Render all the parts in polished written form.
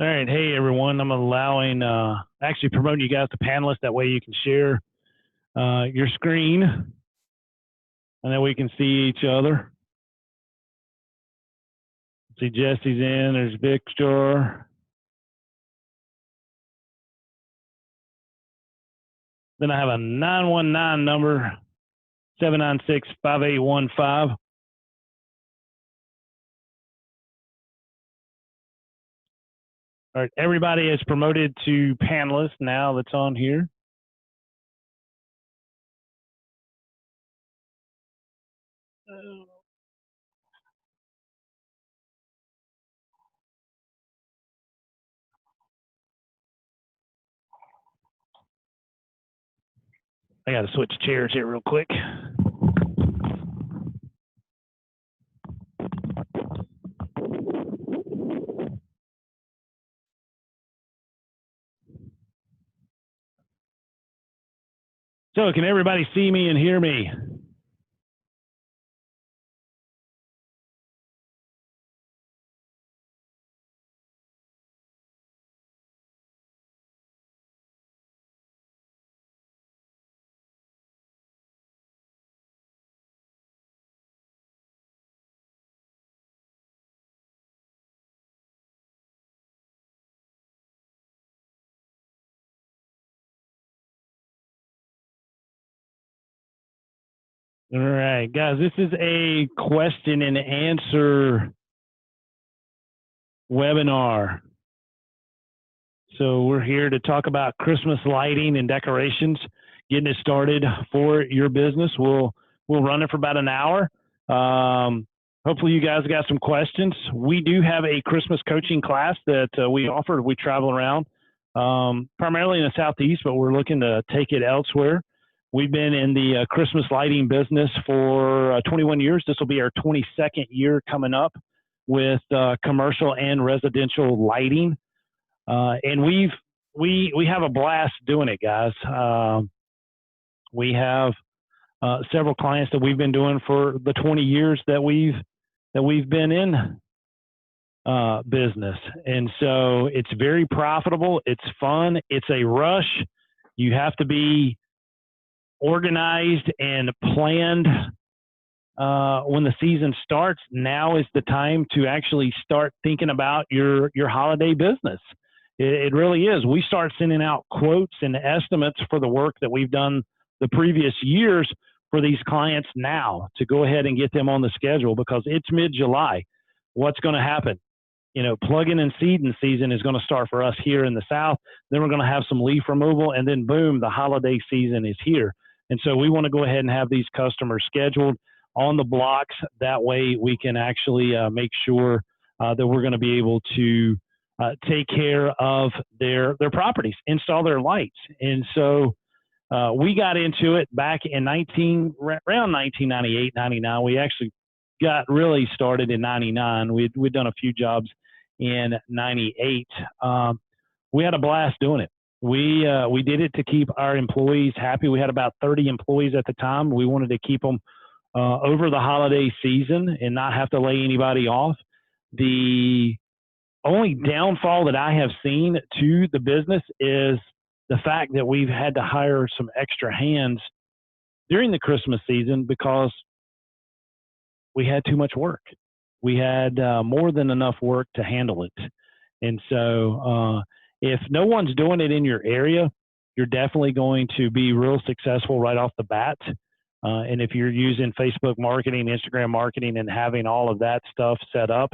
All right. Hey, everyone. I'm allowing, actually promoting you guys to panelists. That way you can share your screen and then we can see each other. See Jesse's in. There's Victor. Then I have a 919 number, 796-5815. All right. Everybody is promoted to panelists now that's on here. I got to switch chairs here real quick. So can everybody see me and hear me? All right, guys, this is a question and answer webinar. So we're here to talk about Christmas lighting and decorations, getting it started for your business. We'll run it for about an hour. Hopefully you guys got some questions. We do have a Christmas coaching class that we offer. We travel around primarily in the Southeast, but we're looking to take it elsewhere. We've been in the Christmas lighting business for 21 years. This will be our 22nd year coming up with commercial and residential lighting. And we have a blast doing it, guys. We have several clients that we've been doing for the 20 years that we've been in business. And so it's very profitable. It's fun. It's a rush. You have to be organized and planned when the season starts. Now is the time to actually start thinking about your holiday business. It really is. We start sending out quotes and estimates for the work that we've done the previous years for these clients now to go ahead and get them on the schedule because it's mid-July. What's going to happen? You know, plugging and seeding season is going to start for us here in the South. Then we're going to have some leaf removal, and then boom, the holiday season is here. And so we want to go ahead and have these customers scheduled on the blocks. That way we can actually make sure that we're going to be able to take care of their properties, install their lights. And so we got into it back in around 1998, 99. We actually got really started in 99. We'd done a few jobs in 98. We had a blast doing it. We did it to keep our employees happy. We had about 30 employees at the time. We wanted to keep them over the holiday season and not have to lay anybody off. The only downfall that I have seen to the business is the fact that we've had to hire some extra hands during the Christmas season because we had too much work. We had more than enough work to handle it. And so if no one's doing it in your area, you're definitely going to be real successful right off the bat. And if you're using Facebook marketing, Instagram marketing, and having all of that stuff set up,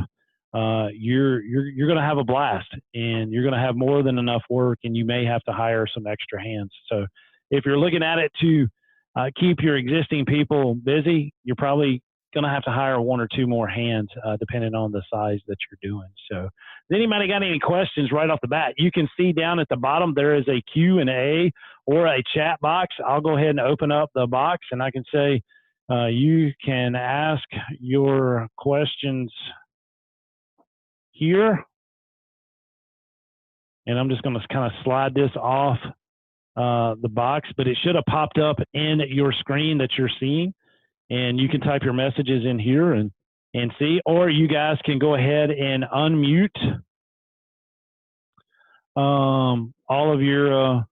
you're going to have a blast, and you're going to have more than enough work, and you may have to hire some extra hands. So if you're looking at it to keep your existing people busy, you're probably going to have to hire one or two more hands, depending on the size that you're doing. So if anybody got any questions right off the bat, you can see down at the bottom, there is a Q&A or a chat box. I'll go ahead and open up the box, and I can say, you can ask your questions here. And I'm just going to kind of slide this off the box, but it should have popped up in your screen that you're seeing. And you can type your messages in here and see, or you guys can go ahead and unmute all of your,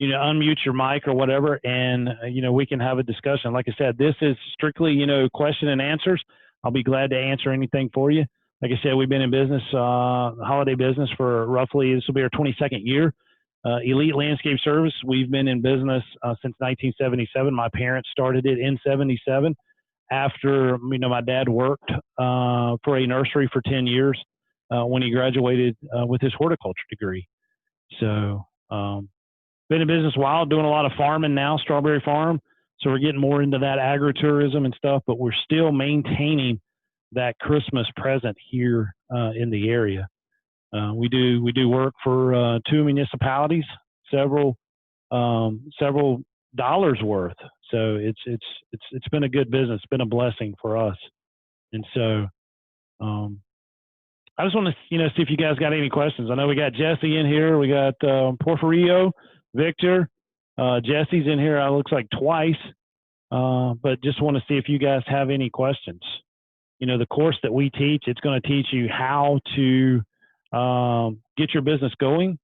unmute your mic or whatever, and, we can have a discussion. Like I said, this is strictly, question and answers. I'll be glad to answer anything for you. Like I said, we've been in business, holiday business for roughly, this will be our 22nd year. Elite Landscape Service, we've been in business since 1977. My parents started it in 77 after, my dad worked for a nursery for 10 years when he graduated with his horticulture degree. So, been in business a while, doing a lot of farming now, strawberry farm. So we're getting more into that agritourism and stuff, but we're still maintaining that Christmas present here in the area. We do work for 2 municipalities, several dollars worth. So it's been a good business. It's been a blessing for us. And so I just want to see if you guys got any questions. I know we got Jesse in here. We got Porfirio, Victor, Jesse's in here. It looks like twice. But just want to see if you guys have any questions. The course that we teach, it's going to teach you how to get your business going,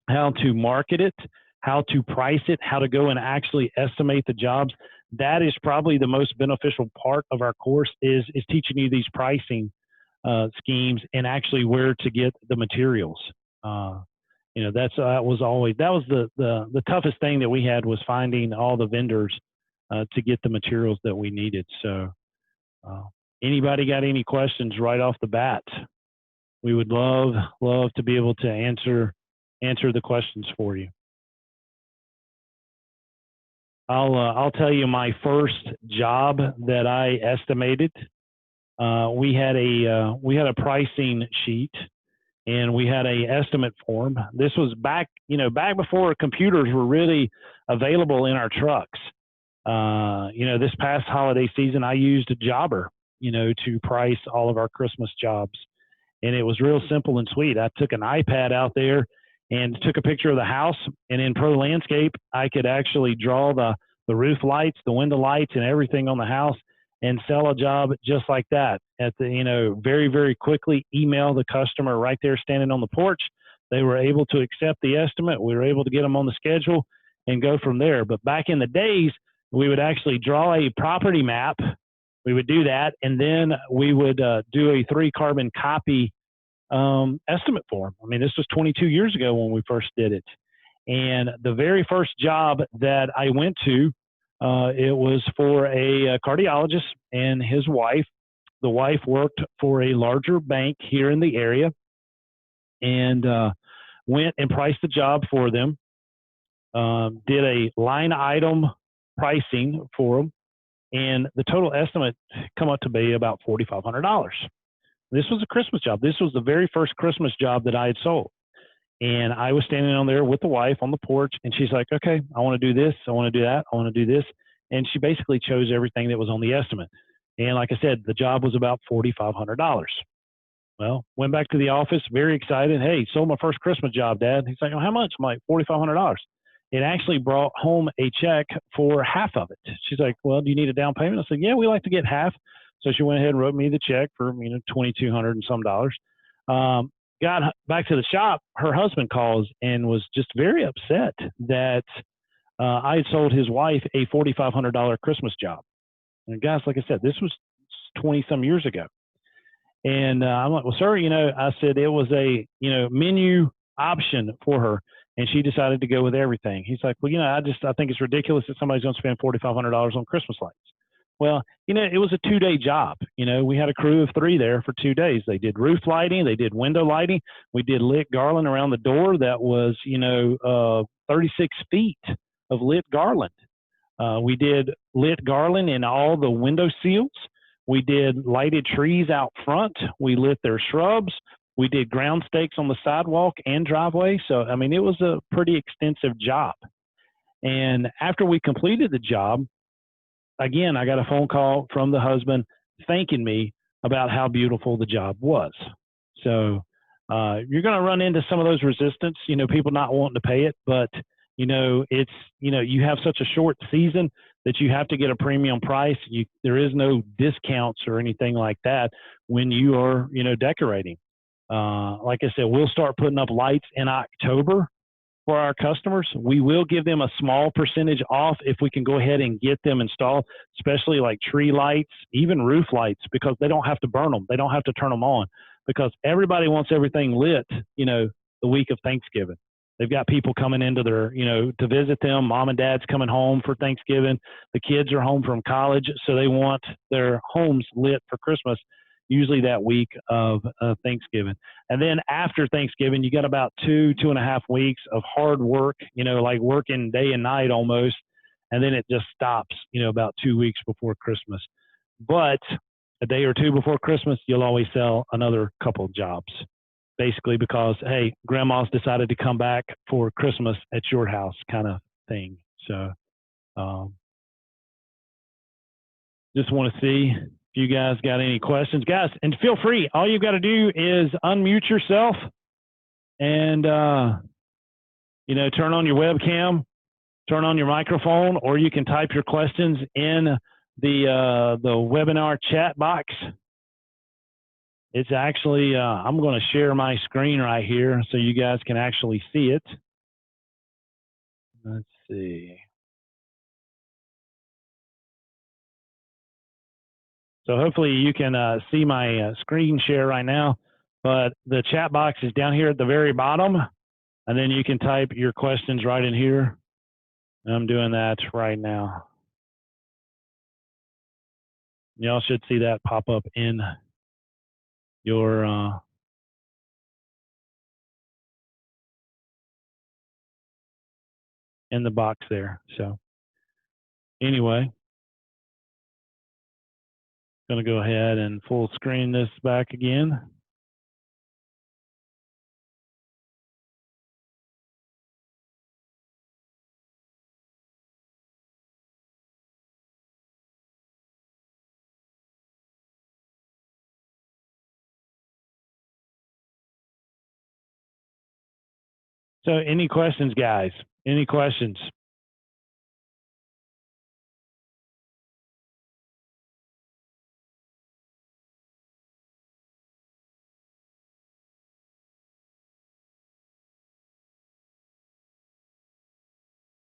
how to market it, how to price it, how to go and actually estimate the jobs. That is probably the most beneficial part of our course is teaching you these pricing schemes and actually where to get the materials. That was the toughest thing that we had was finding all the vendors to get the materials that we needed. So anybody got any questions right off the bat? We would love to be able to answer the questions for you. I'll tell you my first job that I estimated. We had a pricing sheet and we had a estimate form. This was back before computers were really available in our trucks. This past holiday season, I used a Jobber, to price all of our Christmas jobs. And it was real simple and sweet. I took an iPad out there and took a picture of the house. And in Pro Landscape, I could actually draw the roof lights, the window lights, and everything on the house and sell a job just like that. Very, very quickly email the customer right there standing on the porch. They were able to accept the estimate. We were able to get them on the schedule and go from there. But back in the days, we would actually draw a property map. We would do that, and then we would do a 3-carbon copy estimate form. I mean, this was 22 years ago when we first did it. And the very first job that I went to, it was for a cardiologist and his wife. The wife worked for a larger bank here in the area and went and priced the job for them, did a line item pricing for them, and the total estimate come up to be about $4,500. This was a Christmas job. This was the very first Christmas job that I had sold. And I was standing on there with the wife on the porch, and she's like, okay, I want to do this. I want to do that. I want to do this. And she basically chose everything that was on the estimate. And like I said, the job was about $4,500. Well, went back to the office, very excited. Hey, sold my first Christmas job, Dad. He's like, oh, how much? I'm like, $4,500. It actually brought home a check for half of it. She's like, well, do you need a down payment? I said, yeah, we like to get half. So she went ahead and wrote me the check for, $2,200 and some dollars. Got back to the shop. Her husband calls and was just very upset that I had sold his wife a $4,500 Christmas job. And guys, like I said, this was 20 some years ago. And I'm like, well, sir, I said it was a, menu option for her. And she decided to go with everything. He's like, well, I think it's ridiculous that somebody's going to spend $4,500 on Christmas lights. Well, it was a 2-day job. We had a crew of 3 there for 2 days. They did roof lighting. They did window lighting. We did lit garland around the door that was, 36 feet of lit garland. We did lit garland in all the window seals. We did lighted trees out front. We lit their shrubs. We did ground stakes on the sidewalk and driveway. So, it was a pretty extensive job. And after we completed the job, again, I got a phone call from the husband thanking me about how beautiful the job was. So you're going to run into some of those resistance, people not wanting to pay it, but it's, you have such a short season that you have to get a premium price. There is no discounts or anything like that when you are, decorating. Like I said, we'll start putting up lights in October for our customers. We will give them a small percentage off if we can go ahead and get them installed, especially like tree lights, even roof lights, because they don't have to burn them. They don't have to turn them on, because everybody wants everything lit, the week of Thanksgiving. They've got people coming into their, to visit them. Mom and dad's coming home for Thanksgiving. The kids are home from college, so they want their homes lit for Christmas, usually that week of Thanksgiving. And then after Thanksgiving, you got about 2.5 weeks of hard work, like working day and night almost. And then it just stops, about 2 weeks before Christmas. But a day or two before Christmas, you'll always sell another couple of jobs, basically because, hey, grandma's decided to come back for Christmas at your house kind of thing. So just want to see if you guys got any questions. Guys, and feel free. All you got to do is unmute yourself and, turn on your webcam, turn on your microphone, or you can type your questions in the webinar chat box. It's actually, I'm going to share my screen right here so you guys can actually see it. Let's see. So hopefully you can see my screen share right now, but the chat box is down here at the very bottom, and then you can type your questions right in here. I'm doing that right now. Y'all should see that pop up in your in the box there. So anyway, going to go ahead and full screen this back again. So any questions, guys? Any questions?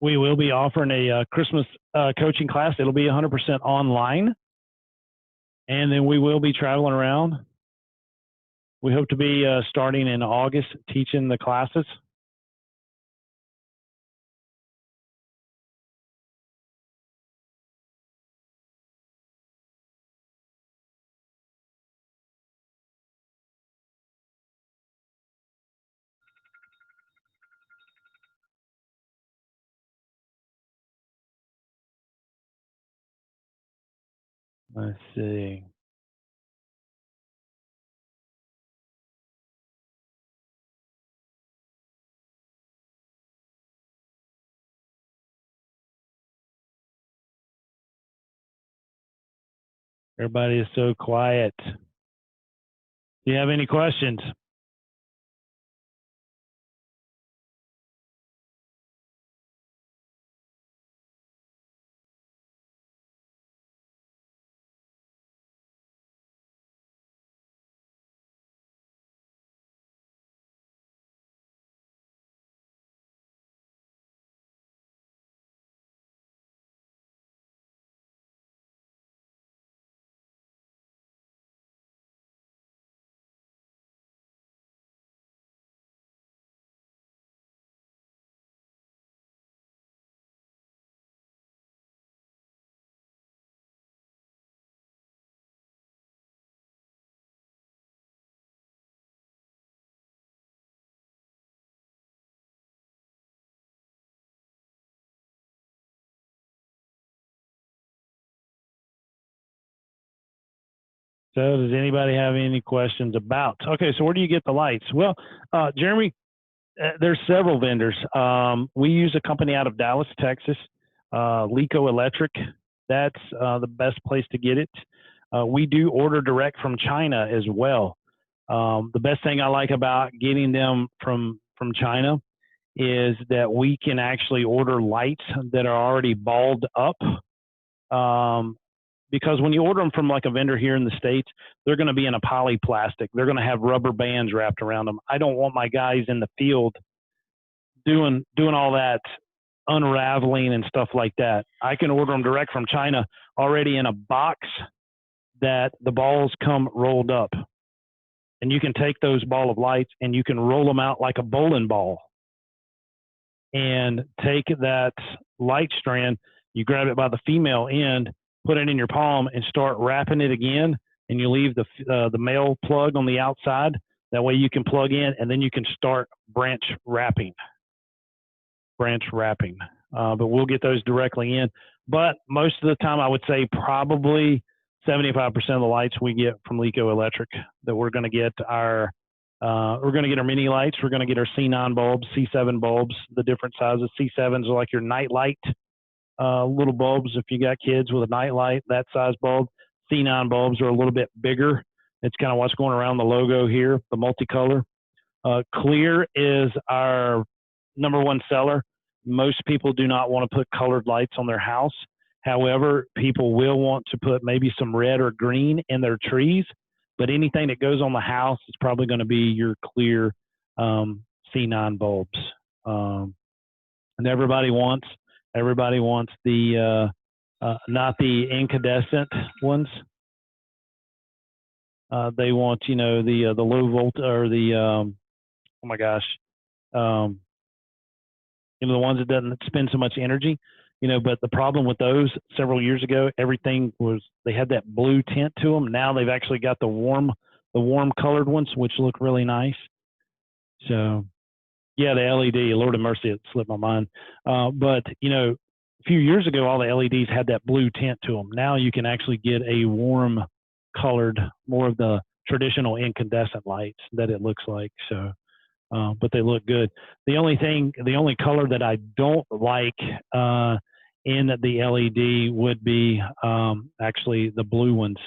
We will be offering a Christmas coaching class. It'll be 100% online. And then we will be traveling around. We hope to be starting in August teaching the classes. Let's see. Everybody is so quiet. Do you have any questions? So does anybody have any questions about? Okay, so where do you get the lights? Well, Jeremy, there's several vendors. We use a company out of Dallas, Texas, Lico Electric. That's the best place to get it. We do order direct from China as well. The best thing I like about getting them from China is that we can actually order lights that are already balled up. because when you order them from like a vendor here in the States, they're going to be in a poly plastic. They're going to have rubber bands wrapped around them. I don't want my guys in the field doing all that unraveling and stuff like that. I can order them direct from China already in a box that the balls come rolled up. And you can take those ball of lights and you can roll them out like a bowling ball and take that light strand, you grab it by the female end, put it in your palm and start wrapping it again. And you leave the male plug on the outside. That way you can plug in and then you can start branch wrapping. But we'll get those directly in. But most of the time, I would say probably 75% of the lights we get from Lico Electric. That we're going to get our mini lights. We're going to get our C9 bulbs, C7 bulbs, the different sizes. C7s are like your night light little bulbs. If you got kids with a night light, that size bulb. C9 bulbs are a little bit bigger. It's kind of what's going around the logo here, the multicolor. Clear is our number one seller. Most people do not want to put colored lights on their house. However, people will want to put maybe some red or green in their trees, but anything that goes on the house is probably going to be your clear C9 bulbs. And everybody wants the not the incandescent ones. They want, the low volt or the oh my gosh, the ones that doesn't spend so much energy. But the problem with those several years ago, everything was, they had that blue tint to them. Now they've actually got the warm colored ones, which look really nice. So yeah, the LED, Lord have mercy, it slipped my mind. But a few years ago, all the LEDs had that blue tint to them. Now you can actually get a warm colored, more of the traditional incandescent lights that it looks like. So, but they look good. The only color that I don't like in the LED would be actually the blue ones,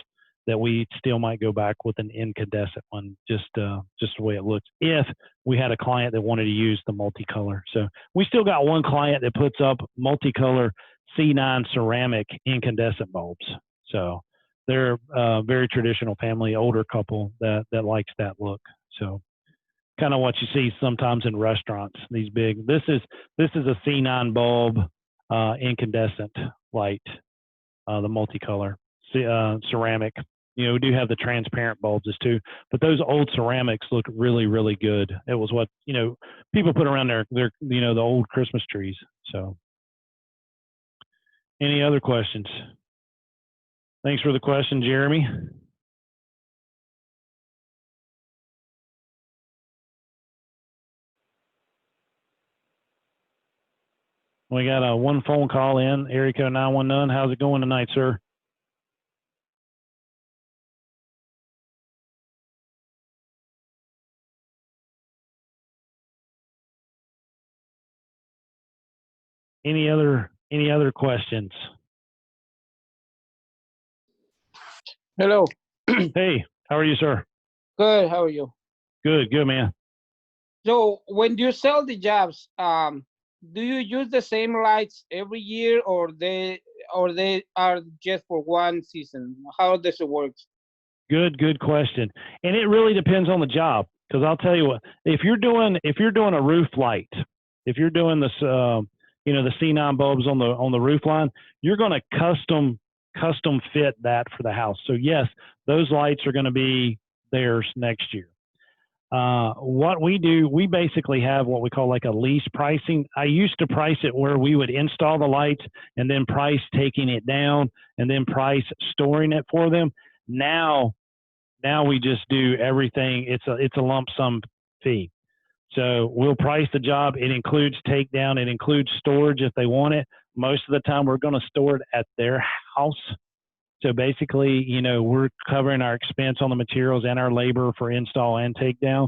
that we still might go back with an incandescent one, just the way it looks, if we had a client that wanted to use the multicolor. So we still got one client that puts up multicolor C9 ceramic incandescent bulbs. So they're a very traditional family, older couple that likes that look. So kind of what you see sometimes in restaurants, these big, this is a C9 bulb incandescent light, the multicolor ceramic. We do have the transparent bulbs too, but those old ceramics look really, really good. It was what, people put around their the old Christmas trees. So any other questions? Thanks for the question, Jeremy. We got one phone call in, area code 919. How's it going tonight, sir? Any other questions? Hello. Hey, how are you, sir? Good. How are you? Good, man. So when you sell the jobs, do you use the same lights every year, or they are just for one season? How does it work? Good question. And it really depends on the job, because I'll tell you what, if you're doing a roof light, if you're doing this, the C9 bulbs on the roof line, you're going to custom fit that for the house. So yes, those lights are going to be theirs next year. What we do, we basically have what we call like a lease pricing. I used to price it where we would install the lights and then price taking it down and then price storing it for them. Now we just do everything. It's a lump sum fee. So we'll price the job. It includes takedown. It includes storage if they want it. Most of the time we're going to store it at their house. So basically, we're covering our expense on the materials and our labor for install and takedown.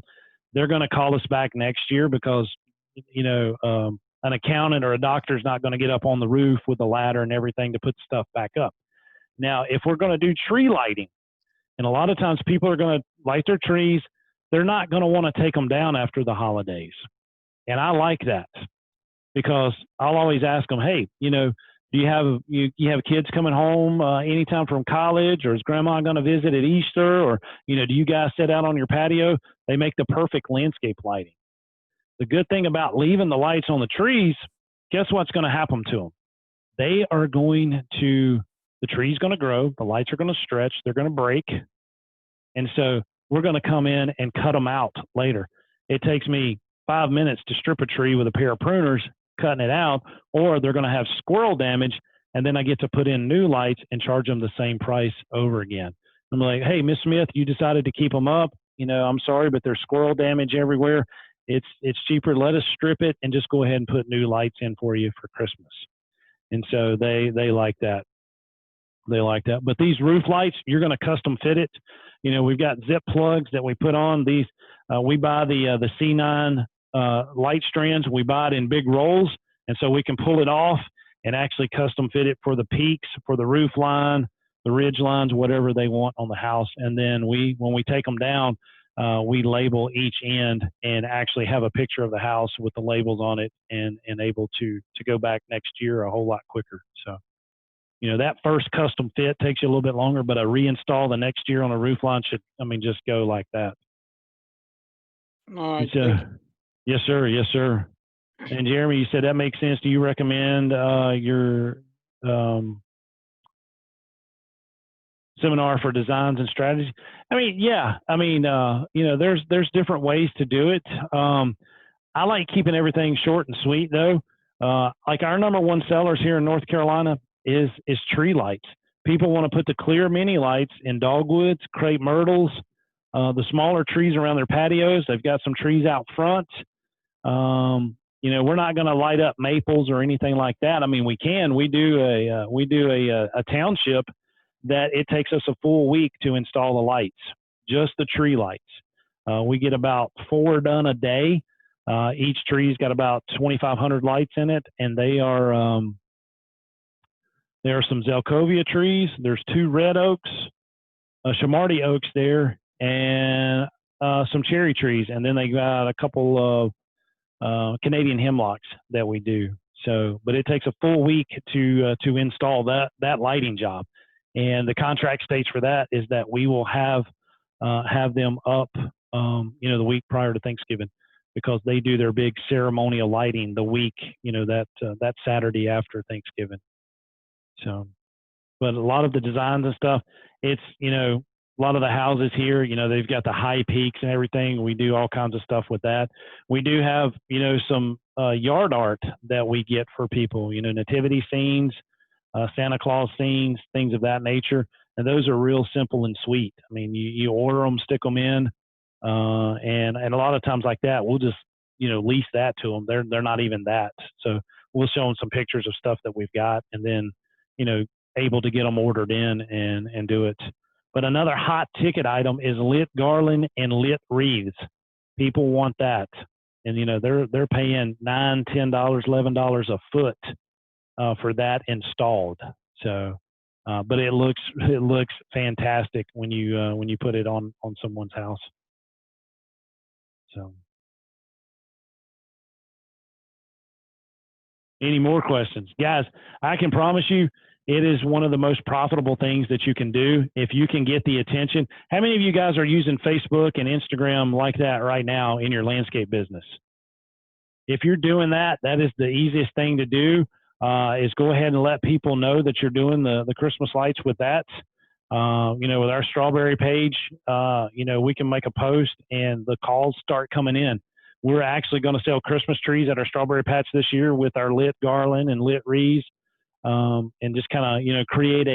They're going to call us back next year because, an accountant or a doctor is not going to get up on the roof with a ladder and everything to put stuff back up. Now, if we're going to do tree lighting, and a lot of times people are going to light their trees, they're not going to want to take them down after the holidays. And I like that, because I'll always ask them, hey, Do you have you have kids coming home anytime from college, or is grandma going to visit at Easter, or do you guys sit out on your patio? They make the perfect landscape lighting. The good thing about leaving the lights on the trees, guess what's going to happen to them? They are going to, the tree's going to grow, the lights are going to stretch, they're going to break. And so we're going to come in and cut them out later. It takes me 5 minutes to strip a tree with a pair of pruners, cutting it out, or they're going to have squirrel damage, and then I get to put in new lights and charge them the same price over again. I'm like, hey, Miss Smith, you decided to keep them up. I'm sorry, but there's squirrel damage everywhere. It's cheaper. Let us strip it and just go ahead and put new lights in for you for Christmas. And so they like that. They like that. But these roof lights, you're going to custom fit it. We've got zip plugs that we put on these. We buy the C9 light strands. We buy it in big rolls, and so we can pull it off and actually custom fit it for the peaks, for the roof line, the ridge lines, whatever they want on the house. And then when we take them down, we label each end and actually have a picture of the house with the labels on it, and able to go back next year a whole lot quicker. So, that first custom fit takes you a little bit longer, but a reinstall the next year on a roof line should, just go like that. All right. Yes, sir. Yes, sir. And Jeremy, you said that makes sense. Do you recommend your seminar for designs and strategies? Yeah. There's different ways to do it. I like keeping everything short and sweet, though. Like our number one sellers here in North Carolina is tree lights. People want to put the clear mini lights in dogwoods, crepe myrtles, the smaller trees around their patios. They've got some trees out front. We're not going to light up maples or anything like that. We can. We do a township that it takes us a full week to install the lights, just the tree lights. We get about 4 done a day. Each tree's got about 2,500 lights in it, and there are some Zelkovia trees. There's 2 red oaks, Shamardi oaks there, and some cherry trees. And then they got a couple of Canadian hemlocks that we do. So, but it takes a full week to install that lighting job. And the contract states for that is that we will have them up, the week prior to Thanksgiving, because they do their big ceremonial lighting the week, that Saturday after Thanksgiving. So, but a lot of the designs and stuff, it's, a lot of the houses here, they've got the high peaks and everything. We do all kinds of stuff with that. We do have, some yard art that we get for people, nativity scenes, Santa Claus scenes, things of that nature. And those are real simple and sweet. You order them, stick them in, and a lot of times like that, we'll just, lease that to them. They're not even that. So we'll show them some pictures of stuff that we've got, and then, able to get them ordered in and do it. But another hot ticket item is lit garland and lit wreaths. People want that. And, they're paying $9, $10, $11 a foot for that installed. So, but it looks fantastic when you put it on someone's house. So, any more questions, guys? I can promise you, it is one of the most profitable things that you can do if you can get the attention. How many of you guys are using Facebook and Instagram like that right now in your landscape business? If you're doing that, that is the easiest thing to do, is go ahead and let people know that you're doing the Christmas lights with that. With our strawberry page, we can make a post and the calls start coming in. We're actually going to sell Christmas trees at our strawberry patch this year with our lit garland and lit wreaths. And just kind of, create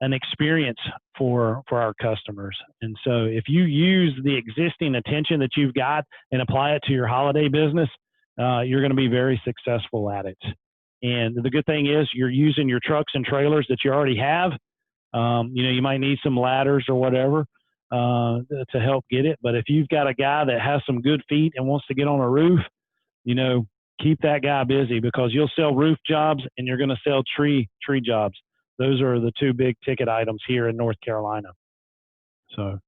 an experience for our customers. And so if you use the existing attention that you've got and apply it to your holiday business, you're going to be very successful at it. And the good thing is you're using your trucks and trailers that you already have. You might need some ladders or whatever to help get it. But if you've got a guy that has some good feet and wants to get on a roof, keep that guy busy, because you'll sell roof jobs and you're going to sell tree jobs. Those are the 2 big ticket items here in North Carolina. So,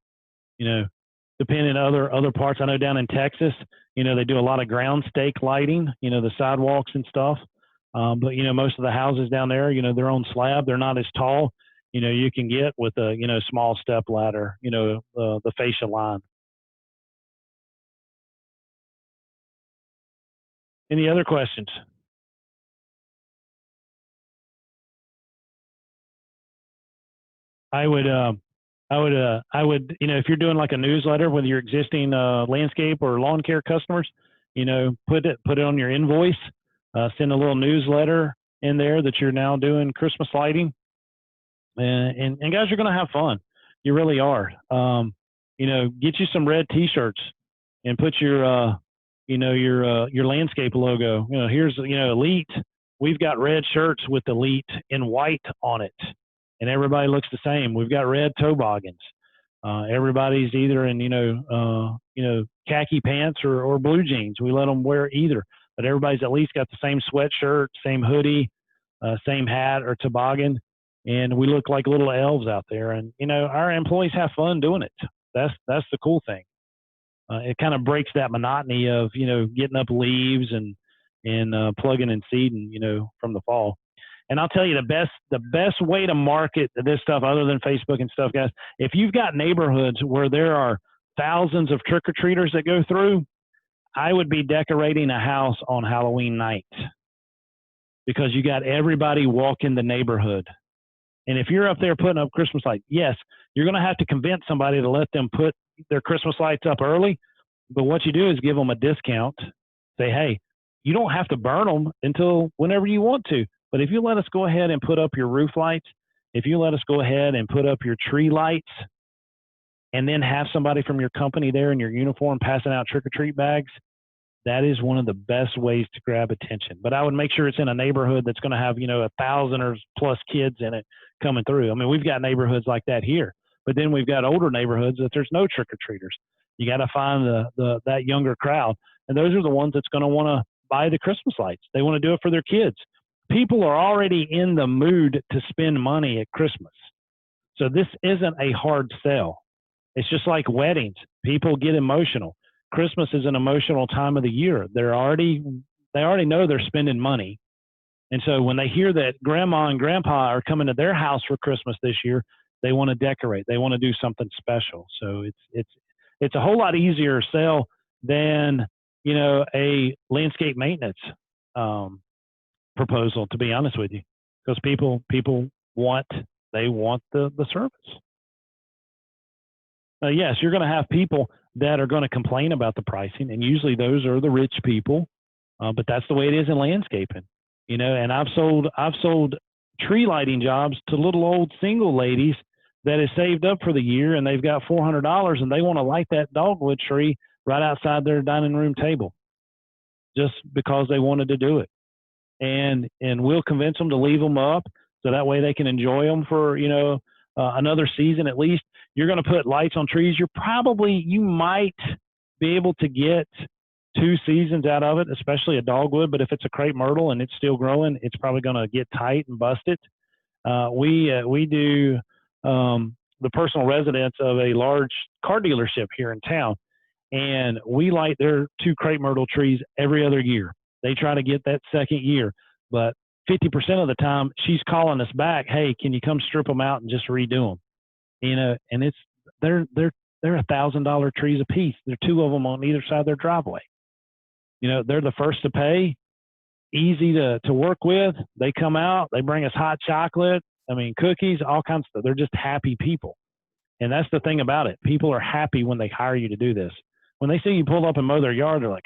depending on other parts, I know down in Texas, they do a lot of ground stake lighting, the sidewalks and stuff. But most of the houses down there, they're on slab. They're not as tall. You can get with a small step ladder. The fascia line. Any other questions? I would, if you're doing like a newsletter with your existing landscape or lawn care customers, put it on your invoice. Send a little newsletter in there that you're now doing Christmas lighting, and guys, you're going to have fun. You really are. Get you some red T-shirts and put your landscape logo. Here's Elite. We've got red shirts with Elite in white on it, and everybody looks the same. We've got red toboggans. Everybody's either in khaki pants or blue jeans. We let them wear either, but everybody's at least got the same sweatshirt, same hoodie, same hat or toboggan, and we look like little elves out there. And our employees have fun doing it. That's the cool thing. It kind of breaks that monotony of getting up leaves and plugging and seeding from the fall. And I'll tell you the best way to market this stuff other than Facebook and stuff, guys, if you've got neighborhoods where there are thousands of trick-or-treaters that go through, I would be decorating a house on Halloween night because you got everybody walking the neighborhood. And if you're up there putting up Christmas lights, yes, you're going to have to convince somebody to let them put their Christmas lights up early. But what you do is give them a discount. Say, hey, you don't have to burn them until whenever you want to. But if you let us go ahead and put up your roof lights, if you let us go ahead and put up your tree lights, and then have somebody from your company there in your uniform passing out trick-or-treat bags, that is one of the best ways to grab attention. But I would make sure it's in a neighborhood that's going to have, 1,000 or plus kids in it coming through. I mean, we've got neighborhoods like that here, but then we've got older neighborhoods that there's no trick-or-treaters. You got to find that younger crowd. And those are the ones that's going to want to buy the Christmas lights. They want to do it for their kids. People are already in the mood to spend money at Christmas. So this isn't a hard sell. It's just like weddings. People get emotional. Christmas is an emotional time of the year. They already know they're spending money. And so when they hear that grandma and grandpa are coming to their house for Christmas this year, they want to decorate. They want to do something special. So it's a whole lot easier sell than, a landscape maintenance proposal, to be honest with you, because people want the service. Yes, you're going to have people that are going to complain about the pricing, and usually those are the rich people. But that's the way it is in landscaping, And I've sold tree lighting jobs to little old single ladies that have saved up for the year, and they've got $400, and they want to light that dogwood tree right outside their dining room table, just because they wanted to do it. And we'll convince them to leave them up so that way they can enjoy them for another season at least. You're going to put lights on trees. You might be able to get 2 seasons out of it, especially a dogwood. But if it's a crepe myrtle and it's still growing, it's probably going to get tight and bust it. We do the personal residence of a large car dealership here in town, and we light their 2 crepe myrtle trees every other year. They try to get that second year, but 50% of the time she's calling us back, hey, can you come strip them out and just redo them? And they're $1,000 trees a piece. There are 2 of them on either side of their driveway. They're the first to pay, easy to work with. They come out, they bring us hot chocolate, cookies, all kinds of stuff. They're just happy people. And that's the thing about it. People are happy when they hire you to do this. When they see you pull up and mow their yard, they're like,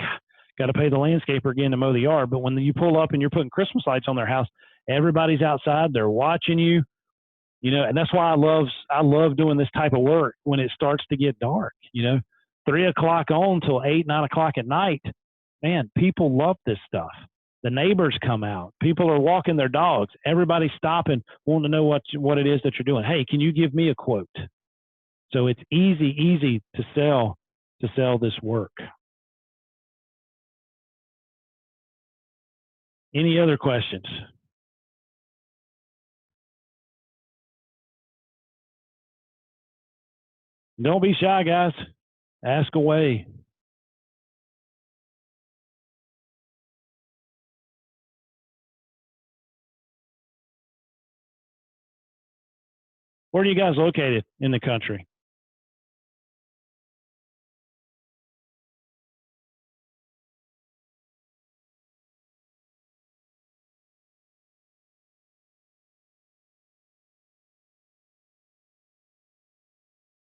got to pay the landscaper again to mow the yard. But when you pull up and you're putting Christmas lights on their house, everybody's outside, they're watching you, and that's why I love doing this type of work when it starts to get dark, 3 o'clock on till 8, 9 o'clock at night. Man, people love this stuff. The neighbors come out. People are walking their dogs. Everybody's stopping, wanting to know what it is that you're doing. Hey, can you give me a quote? So it's easy to sell this work. Any other questions? Don't be shy, guys. Ask away. Where are you guys located in the country?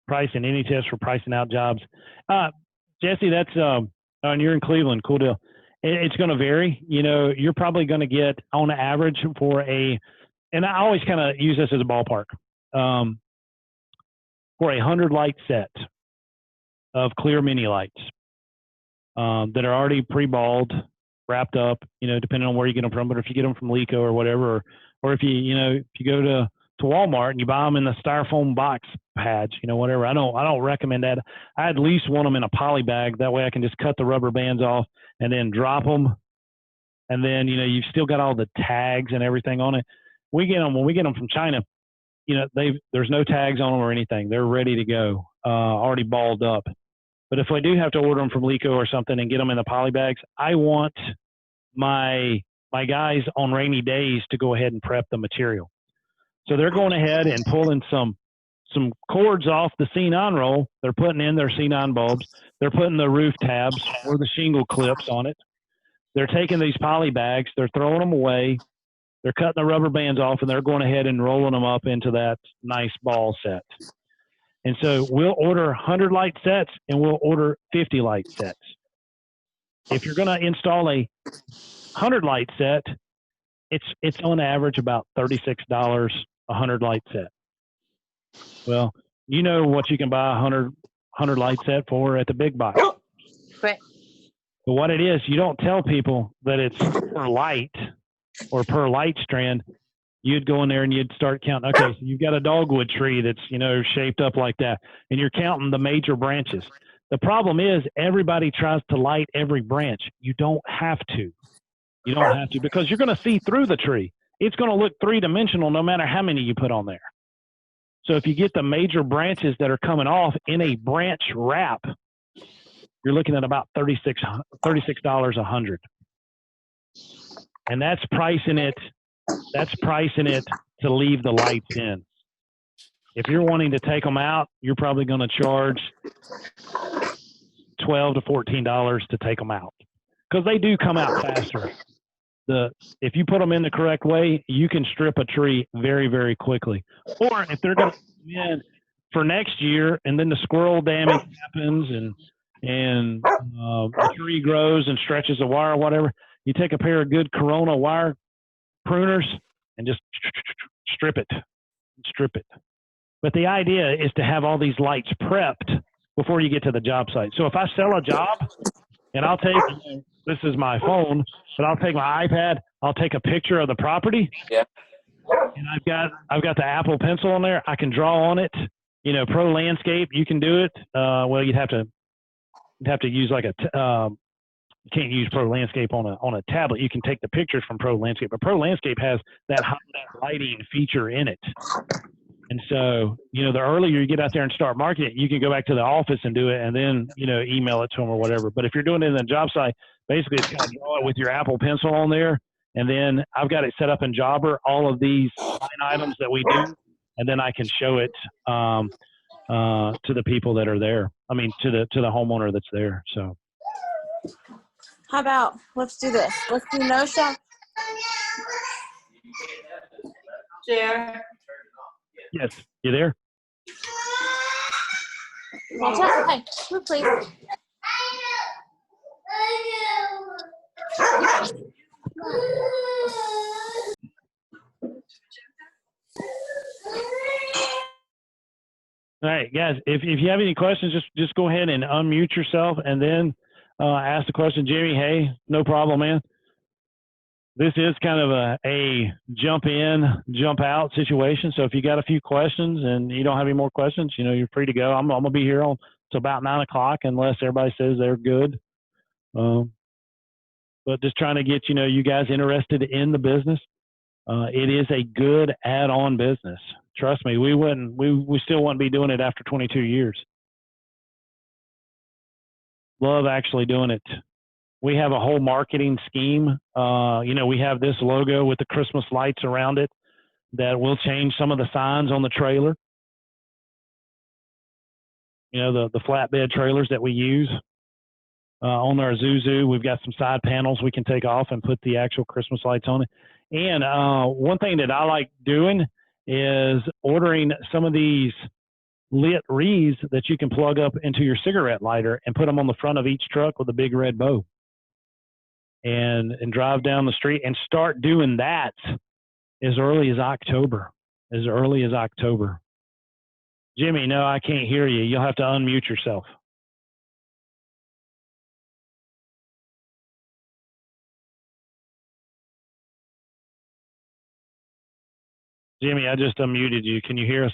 Pricing, any tips for pricing out jobs? Jesse, that's, and you're in Cleveland, cool deal. It's going to vary. You know, you're probably going to get on average for and I always kind of use this as a ballpark, for 100 light set of clear mini lights that are already pre-balled, wrapped up, you know, depending on where you get them from. But if you get them from Leco or whatever, or if you go to Walmart and you buy them in the styrofoam box pads, you know, whatever. I don't recommend that. I at least want them in a poly bag. That way I can just cut the rubber bands off and then drop them. And then, you know, you've still got all the tags and everything on it. When we get them from China, you know, there's no tags on them or anything. They're ready to go, already balled up. But if I do have to order them from Leco or something and get them in the poly bags, I want my guys on rainy days to go ahead and prep the material. So they're going ahead and pulling some cords off the C9 roll. They're putting in their C9 bulbs. They're putting the roof tabs or the shingle clips on it. They're taking these poly bags. They're throwing them away. They're cutting the rubber bands off, and they're going ahead and rolling them up into that nice ball set. And so we'll order 100 light sets, and we'll order 50 light sets. If you're going to install a 100 light set, it's on average about $36 a 100 light set. Well, you know what you can buy a 100 light set for at the big box. Right. But what it is, you don't tell people that it's per light or per light strand. You'd go in there and you'd start counting. Okay, so you've got a dogwood tree that's, you know, shaped up like that, and you're counting the major branches. The problem is everybody tries to light every branch. You don't have to. You don't have to, because you're going to see through the tree. It's going to look three-dimensional no matter how many you put on there. So if you get the major branches that are coming off in a branch wrap, you're looking at about $36 a 100. And that's pricing it to leave the lights in. If you're wanting to take them out, you're probably going to charge $12 to $14 to take them out, because they do come out faster. If you put them in the correct way, you can strip a tree very, very quickly. Or if they're going to come in for next year, and then the squirrel damage happens, and the tree grows and stretches the wire or whatever, you take a pair of good Corona wire pruners and just strip it. But the idea is to have all these lights prepped before you get to the job site. So if I sell a job, and I'll take, this is my phone, but I'll take my iPad, I'll take a picture of the property. Yeah. And I've got the Apple Pencil on there. I can draw on it. You know, Pro Landscape, you can do it. Well, you'd have to use like you can't use Pro Landscape on a tablet. You can take the pictures from Pro Landscape, but Pro Landscape has that high lighting feature in it. And so, you know, the earlier you get out there and start marketing, you can go back to the office and do it, and then, you know, email it to them or whatever. But if you're doing it in the job site, basically it's kind of draw it with your Apple Pencil on there. And then I've got it set up in Jobber, all of these line items that we do, and then I can show it to the people that are there. I mean, to the homeowner that's there. So. How about, let's do this. Let's do no show. Share. Yes, you there? Watch out. Hey, move, please. All right, guys, if you have any questions, just go ahead and unmute yourself and then ask the question. Jerry, hey, no problem, man. This is kind of a jump in, jump out situation. So if you got a few questions and you don't have any more questions, you know, you're free to go. I'm going to be here till about 9 o'clock unless everybody says they're good. But just trying to get, you know, you guys interested in the business. It is a good add-on business. Trust me, we still wouldn't be doing it after 22 years. Love actually doing it. We have a whole marketing scheme. You know, we have this logo with the Christmas lights around it that will change some of the signs on the trailer. you know, the flatbed trailers that we use. On our Zuzu, we've got some side panels we can take off and put the actual Christmas lights on it. And one thing that I like doing is ordering some of these lit wreaths that you can plug up into your cigarette lighter and put them on the front of each truck with a big red bow. And drive down the street and start doing that as early as October. As early as October. Jimmy, no, I can't hear you. You'll have to unmute yourself. Jimmy, I just unmuted you. Can you hear us?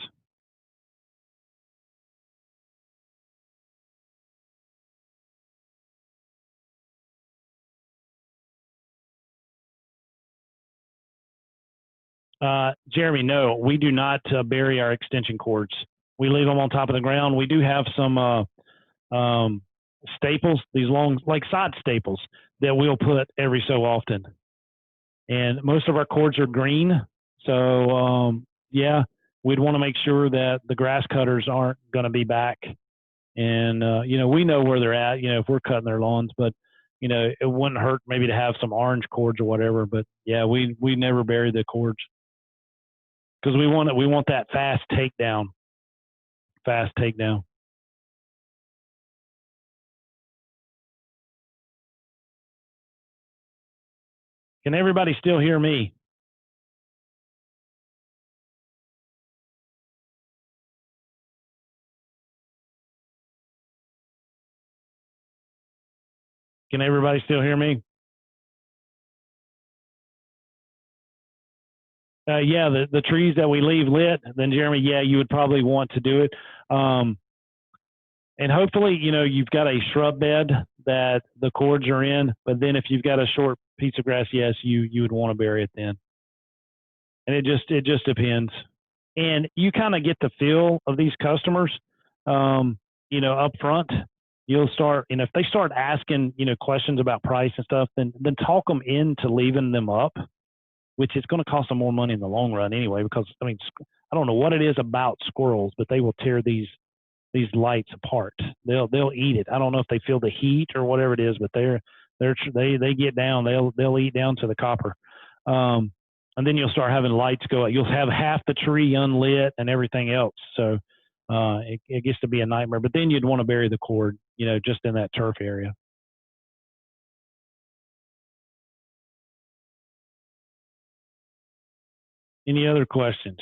Jeremy, no, we do not bury our extension cords. We leave them on top of the ground. We do have some staples, these long, like side staples, that we'll put every so often. And most of our cords are green. So, yeah, we'd want to make sure that the grass cutters aren't going to be back. And, you know, we know where they're at, you know, if we're cutting their lawns, but, you know, it wouldn't hurt maybe to have some orange cords or whatever. But, yeah, we never bury the cords because we want that fast takedown. Fast takedown. Can everybody still hear me? Can everybody still hear me? Yeah, the trees that we leave lit, then Jeremy, yeah, you would probably want to do it. And hopefully, you know, you've got a shrub bed that the cords are in, but then if you've got a short piece of grass, yes, you would want to bury it then. And it just depends. And you kind of get the feel of these customers, you know, up front. You'll start, you know, if they start asking, you know, questions about price and stuff, then talk them into leaving them up, which is going to cost them more money in the long run anyway, because, I mean, I don't know what it is about squirrels, but they will tear these lights apart. They'll eat it. I don't know if they feel the heat or whatever it is, but they get down. They'll eat down to the copper. And then you'll start having lights go out. You'll have half the tree unlit and everything else. So it gets to be a nightmare. But then you'd want to bury the cord, you know, just in that turf area. Any other questions?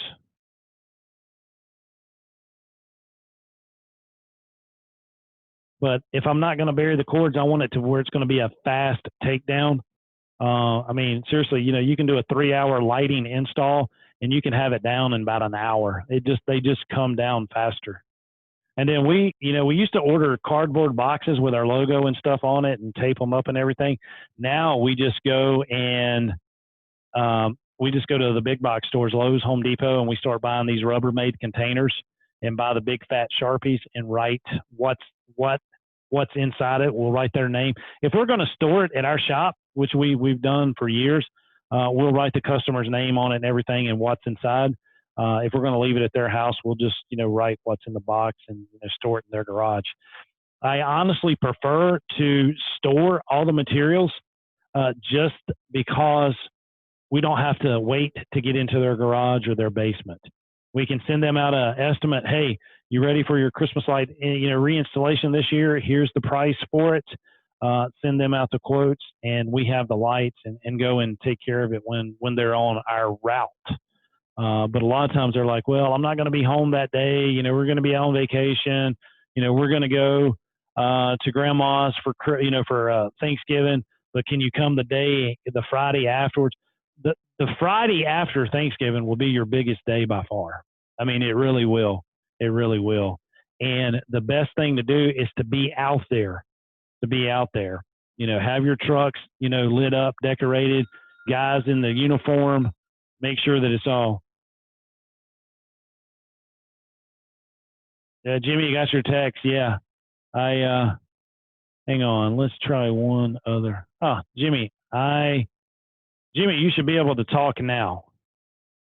But if I'm not going to bury the cords, I want it to where it's going to be a fast takedown. I mean, seriously, you know, you can do a 3-hour lighting install and you can have it down in about an hour. They just come down faster. And then we used to order cardboard boxes with our logo and stuff on it and tape them up and everything. Now we just go and to the big box stores, Lowe's, Home Depot, and we start buying these Rubbermaid containers and buy the big fat Sharpies and write what's inside it. We'll write their name. If we're going to store it at our shop, which we've done for years, we'll write the customer's name on it and everything and what's inside. If we're going to leave it at their house, we'll just, you know, write what's in the box and store it in their garage. I honestly prefer to store all the materials just because we don't have to wait to get into their garage or their basement. We can send them out an estimate. Hey, you ready for your Christmas light, you know, reinstallation this year? Here's the price for it. Send them out the quotes, and we have the lights and go and take care of it when they're on our route. But a lot of times they're like, well, I'm not going to be home that day. You know, we're going to be on vacation. You know, we're going to go to grandma's for Thanksgiving, but can you come the Friday afterwards? The Friday after Thanksgiving will be your biggest day by far. I mean, it really will. It really will. And the best thing to do is to be out there, you know, have your trucks, you know, lit up, decorated, guys in the uniform, make sure that it's all. Yeah, Jimmy, you got your text. Yeah. Hang on. Let's try one other. Jimmy, you should be able to talk now.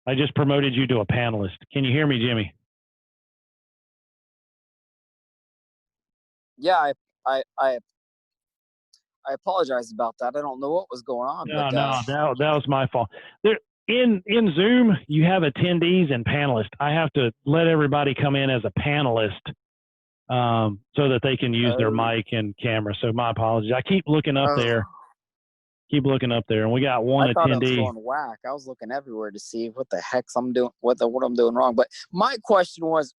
I just promoted you to a panelist. Can you hear me, Jimmy? Yeah, I apologize about that. I don't know what was going on, No, but that was my fault. There in Zoom, you have attendees and panelists. I have to let everybody come in as a panelist so that they can use their mic and camera. So my apologies. I keep looking up there. And we got one I thought I was attendee. going whack. I was looking everywhere to see what the heck I'm doing, what I'm doing wrong. But my question was,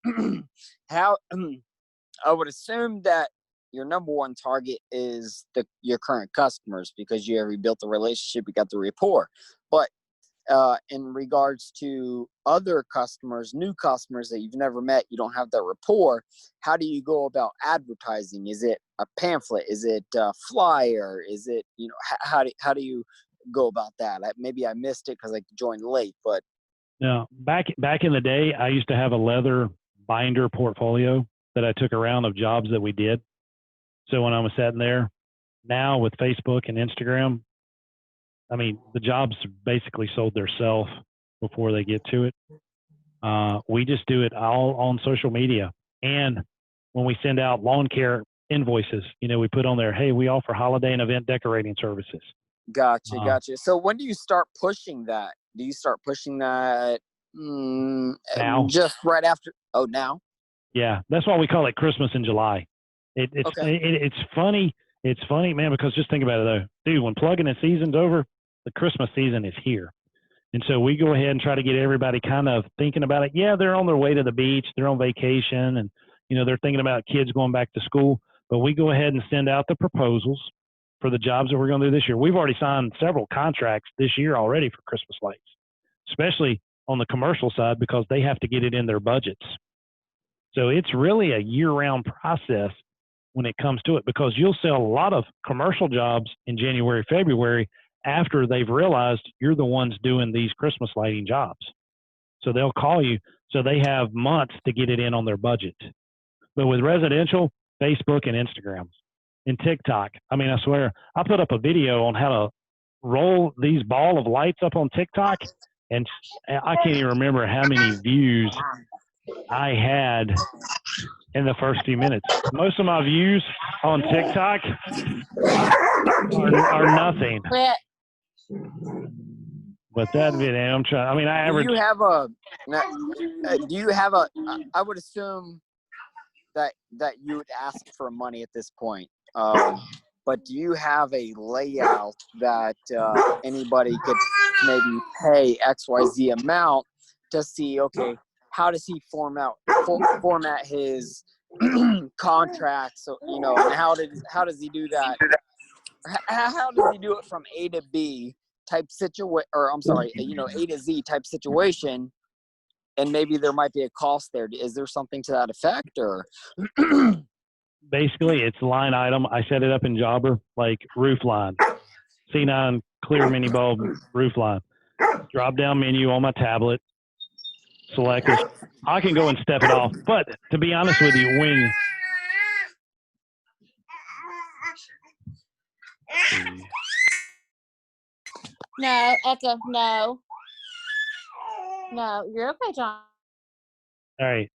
how I would assume that your number one target is your current customers because you already built the relationship, you got the rapport. But in regards to other customers, new customers that you've never met, you don't have that rapport. How do you go about advertising? Is it a pamphlet? Is it a flyer? Is it, how do you go about that? Maybe I missed it because I joined late, but Now, back in the day, I used to have a leather binder portfolio that I took around of jobs that we did. So when I was sitting there, now with Facebook and Instagram, I mean, the jobs basically sold themselves before they get to it. We just do it all on social media. And when we send out lawn care invoices, we put on there, hey, we offer holiday and event decorating services. Gotcha. So when do you start pushing that? Do you start pushing that now? Just right after? Oh, now? Yeah, that's why we call it Christmas in July. It's funny. It's funny, man, because just think about it, though. Dude, when plugging in season's over, the Christmas season is here. And so we go ahead and try to get everybody kind of thinking about it. Yeah, they're on their way to the beach. They're on vacation. And, they're thinking about kids going back to school. But we go ahead and send out the proposals for the jobs that we're going to do this year. We've already signed several contracts this year already for Christmas lights, especially on the commercial side because they have to get it in their budgets. So it's really a year-round process when it comes to it because you'll sell a lot of commercial jobs in January, February after they've realized you're the ones doing these Christmas lighting jobs. So they'll call you. So they have months to get it in on their budget. But with residential, Facebook and Instagram and TikTok, I mean, I swear, I put up a video on how to roll these ball of lights up on TikTok, and I can't even remember how many views I had in the first few minutes. Most of my views on TikTok are nothing. But that video, I'm trying. I mean, I average. Do you have a? I would assume that you would ask for money at this point. But do you have a layout that anybody could maybe pay XYZ amount to see? Okay, how does he format his contract? So and how does he do that? How does he do it from A to B type situation, or I'm sorry, A to Z type situation? And maybe there might be a cost there. Is there something to that effect, or? Basically, it's line item. I set it up in Jobber, like roof line, C9 clear mini bulb roof line. Drop down menu on my tablet. Select it. I can go and step it off. But to be honest with you, No, Echo, no. No, you're okay, John. All right.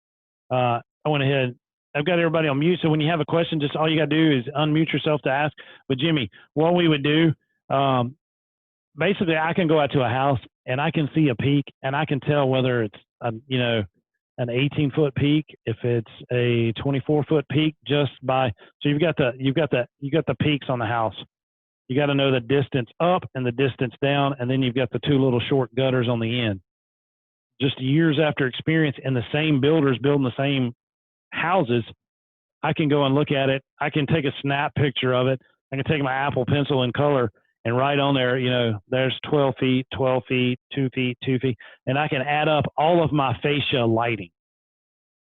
I went ahead. I've got everybody on mute. So when you have a question, just all you got to do is unmute yourself to ask. But Jimmy, what we would do, basically I can go out to a house and I can see a peak and I can tell whether it's, an 18-foot peak, if it's a 24-foot peak just by, so you've got the peaks on the house. You got to know the distance up and the distance down. And then you've got the two little short gutters on the end. Just years after experience and the same builders building the same houses, I can go and look at it. I can take a snap picture of it. I can take my Apple Pencil and color and write on there, there's 12 feet, 12 feet, 2 feet, 2 feet. And I can add up all of my fascia lighting.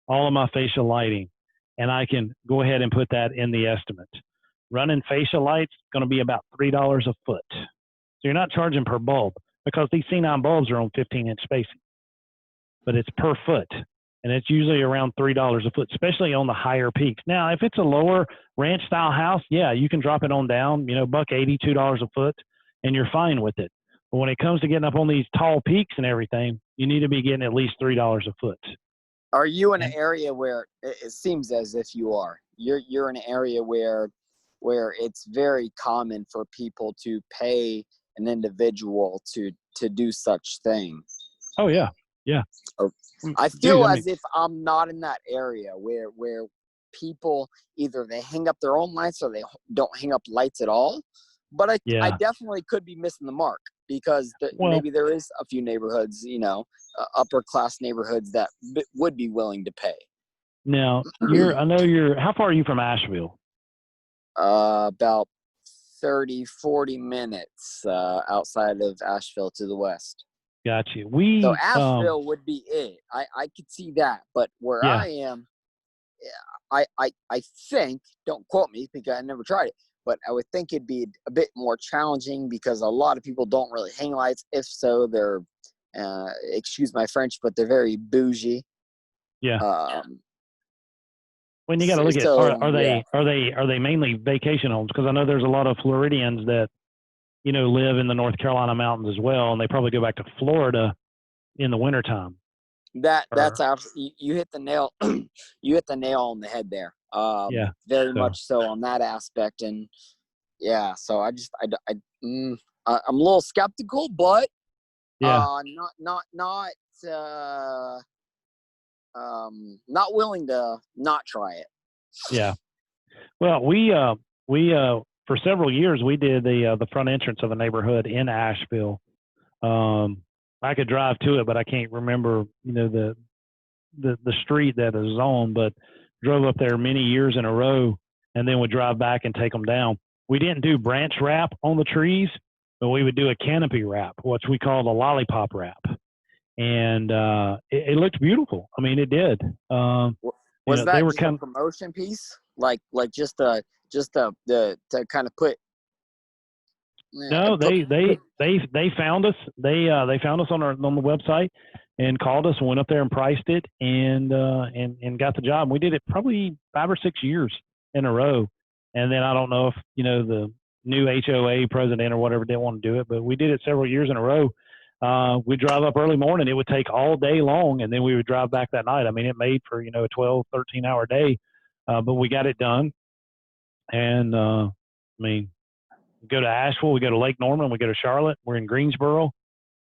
And I can go ahead and put that in the estimate. Running fascia lights is going to be about $3 a foot. So you're not charging per bulb because these C9 bulbs are on 15-inch spacing. But it's per foot. And it's usually around $3 a foot, especially on the higher peaks. Now, if it's a lower ranch style house, yeah, you can drop it on down, $1.80, $2 a foot, and you're fine with it. But when it comes to getting up on these tall peaks and everything, you need to be getting at least $3 a foot. Are you in an area where it seems as if you are? you're in an area where it's very common for people to pay an individual to do such thing. Oh yeah, yeah. I Dude, feel I as mean, if I'm not in that area where people either they hang up their own lights or they don't hang up lights at all. But I yeah. definitely could be missing the mark because Well, maybe there is a few neighborhoods, upper class neighborhoods that would be willing to pay. now how far are you from Asheville? About 30-40 minutes outside of Asheville to the west. Got you. So Asheville would be it. I could see that, but where Yeah. I am, I think, don't quote me because I never tried it, but I would think it'd be a bit more challenging because a lot of people don't really hang lights. If so, they're, excuse my French, but they're very bougie. Yeah. When you got to look at, are they mainly vacation homes? Because I know there's a lot of Floridians that, live in the North Carolina mountains as well, and they probably go back to Florida in the wintertime. That's absolutely, you hit the nail you hit the nail on the head there. Very much so on that aspect. And yeah, so I'm a little skeptical, but not willing to not try it. Yeah. Well, we for several years we did the front entrance of a neighborhood in Asheville. I could drive to it, but I can't remember, the street that is on, but drove up there many years in a row and then would drive back and take them down. We didn't do branch wrap on the trees, but we would do a canopy wrap, what we called a lollipop wrap. And it looked beautiful. I mean, it did. Was that just a promotion piece? Like just to kind of put. No, they found us. They found us on the website and called us and went up there and priced it and got the job. We did it probably 5 or 6 years in a row. And then I don't know if, the new HOA president or whatever didn't want to do it, but we did it several years in a row. We'd drive up early morning. It would take all day long, and then we would drive back that night. I mean, it made for, a 12, 13-hour day, but we got it done. And, we go to Asheville, we go to Lake Norman, we go to Charlotte, we're in Greensboro.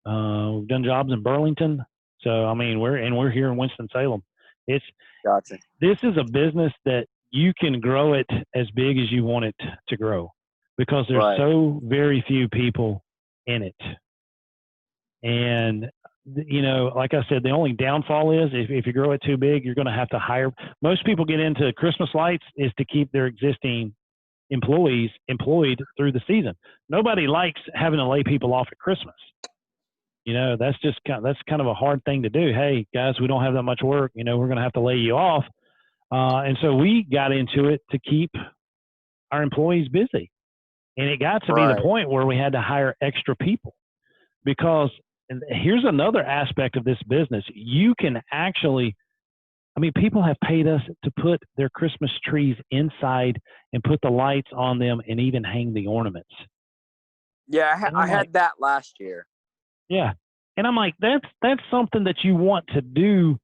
We've done jobs in Burlington. So, I mean, we're here in Winston-Salem. Gotcha. This is a business that you can grow it as big as you want it to grow because there's so very few people in it. And, like I said, the only downfall is if you grow it too big, you're going to have to hire. Most people get into Christmas lights is to keep their existing employees employed through the season. Nobody likes having to lay people off at Christmas. That's kind of a hard thing to do. Hey guys, we don't have that much work. We're going to have to lay you off. And so we got into it to keep our employees busy. And it got to be the point where we had to hire extra people because, and here's another aspect of this business. You can actually, people have paid us to put their Christmas trees inside and put the lights on them and even hang the ornaments. Yeah, I had that last year. Yeah. And I'm like, that's something that you want to do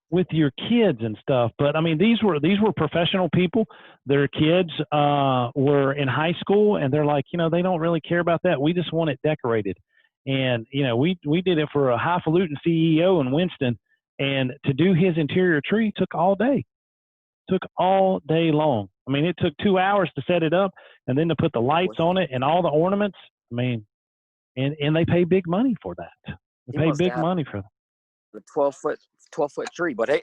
with your kids and stuff. But these were professional people. Their kids were in high school and they're like, they don't really care about that. We just want it decorated. And, we did it for a highfalutin CEO in Winston. And to do his interior tree took all day. Took all day long. It took 2 hours to set it up and then to put the lights on it and all the ornaments. And they pay big money for that. They pay big money for that. The 12-foot tree. But hey,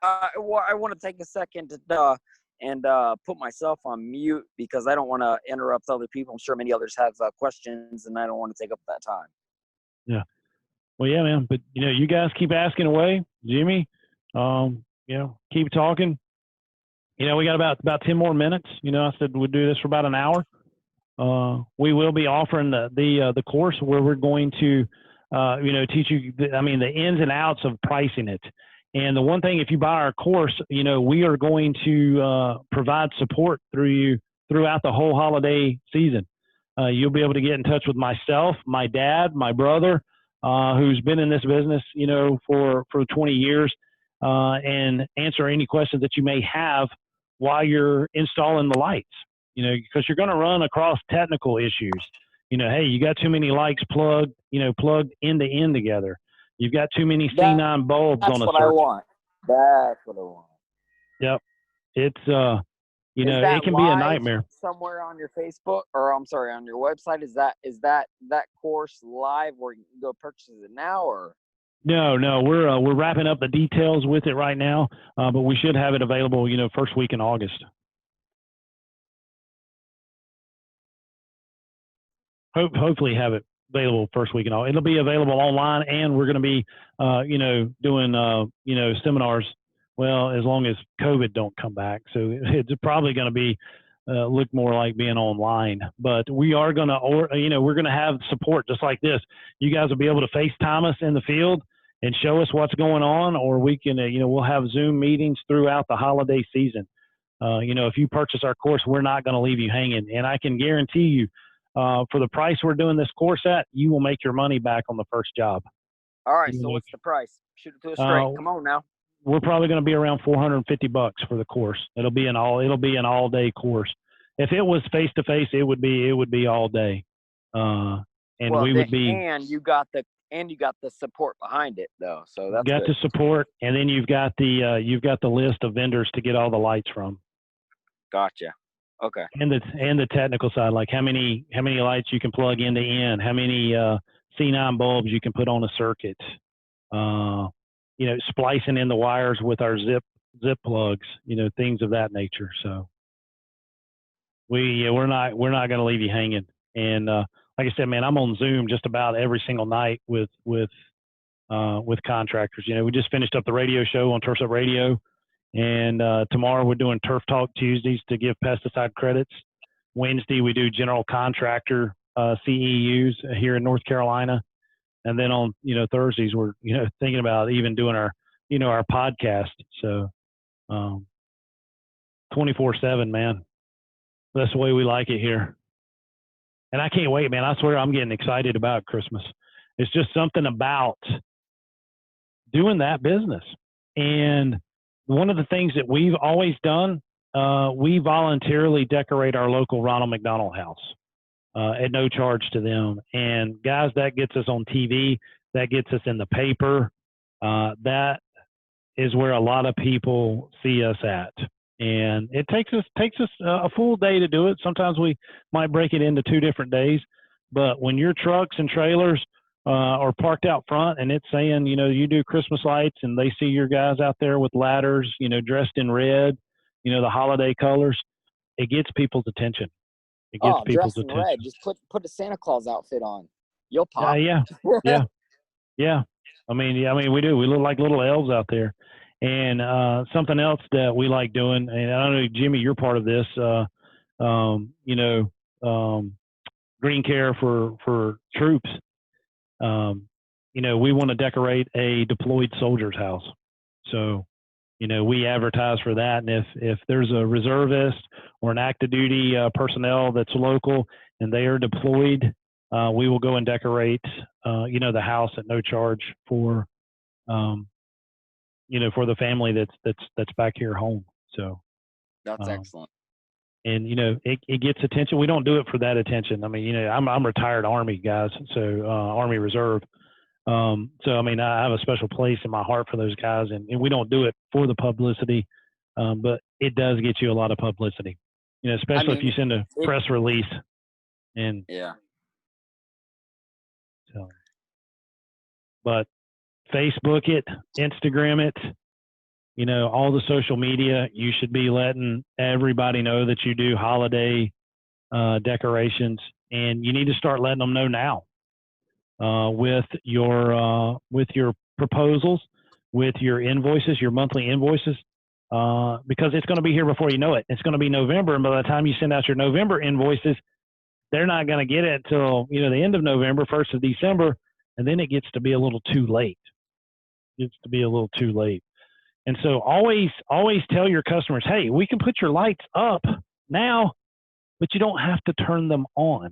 I want to take a second to and put myself on mute because I don't want to interrupt other people. I'm sure many others have questions and I don't want to take up that time. Yeah. Well, yeah, man. But, you guys keep asking away. Jimmy, keep talking. We got about 10 more minutes. I said we'd do this for about an hour. We will be offering the course where we're going to, teach you, the ins and outs of pricing it. And the one thing, if you buy our course, we are going to provide support through you throughout the whole holiday season. You'll be able to get in touch with myself, my dad, my brother, who's been in this business, for 20 years, and answer any questions that you may have while you're installing the lights, you know, because you're going to run across technical issues. You know, hey, you got too many lights plugged end to end together. You've got too many C9 bulbs on a That's what I circuit. want. That's what I want. Yep. It's, you know, it can be a nightmare. Somewhere on your Facebook, or I'm sorry, on your website, is that course live where you can go purchase it now, or? No, we're wrapping up the details with it right now, but we should have it available, you know, first week in August. Hopefully have it available first week in August. It'll be available online, and we're going to be, you know, doing, you know, seminars. Well, as long as COVID don't come back, so it's probably going to be look more like being online. But we are going to, or you know, we're going to have support just like this. You guys will be able to FaceTime us in the field and show us what's going on, or we can, you know, we'll have Zoom meetings throughout the holiday season. You know, if you purchase our course, we're not going to leave you hanging, and I can guarantee you, for the price we're doing this course at, you will make your money back on the first job. All right. So what's the price? Shoot it to us straight. Come on now. We're probably going to be around $450 for the course. It'll be an all day course. If it was face to face, it would be all day. And you got the support behind it though. So that's got good. the support, and then you've got the list of vendors to get all the lights from. Gotcha. Okay. And the technical side, like how many lights you can plug into end, how many C9 bulbs you can put on a circuit. You know, splicing in the wires with our zip plugs, you know, things of that nature. So we're not going to leave you hanging. And like I said, man, I'm on Zoom just about every single night with contractors. You know, we just finished up the radio show on Turfs Up Radio, and tomorrow we're doing Turf Talk Tuesdays to give pesticide credits. Wednesday we do general contractor CEUs here in North Carolina. And then on, you know, Thursdays, we're, you know, thinking about even doing our, you know, our podcast. So 24/7, man. That's the way we like it here. And I can't wait, man. I swear I'm getting excited about Christmas. It's just something about doing that business. And one of the things that we've always done, we voluntarily decorate our local Ronald McDonald House. At no charge to them. And guys, that gets us on TV, that gets us in the paper. That is where a lot of people see us at. And it takes us a full day to do it. Sometimes we might break it into 2 different days, but when your trucks and trailers are parked out front and it's saying, you know, you do Christmas lights, and they see your guys out there with ladders, you know, dressed in red, you know, the holiday colors, it gets people's attention. It gets people's attention. Red. Just put a Santa Claus outfit on. You'll pop. Yeah. I mean, we do. We look like little elves out there. And something else that we like doing, and I don't know, Jimmy, you're part of this. You know, green care for troops. You know, we want to decorate a deployed soldier's house. So, you know, we advertise for that. And if there's a reservist or an active duty personnel that's local and they are deployed, we will go and decorate, you know, the house at no charge for, you know, for the family that's back here home. So that's excellent. And, you know, it gets attention. We don't do it for that attention. I mean, you know, I'm retired Army, guys. So Army Reserve. So, I mean, I have a special place in my heart for those guys, and we don't do it for the publicity, but it does get you a lot of publicity, you know, especially if you send a press release. And yeah. So, but Facebook it, Instagram it, you know, all the social media, you should be letting everybody know that you do holiday decorations, and you need to start letting them know now. With your proposals, with your invoices, your monthly invoices, because it's going to be here before you know it. It's going to be November, and by the time you send out your November invoices, they're not going to get it until, you know, the end of November, 1st of December, and then it gets to be a little too late. And so always tell your customers, hey, we can put your lights up now, but you don't have to turn them on.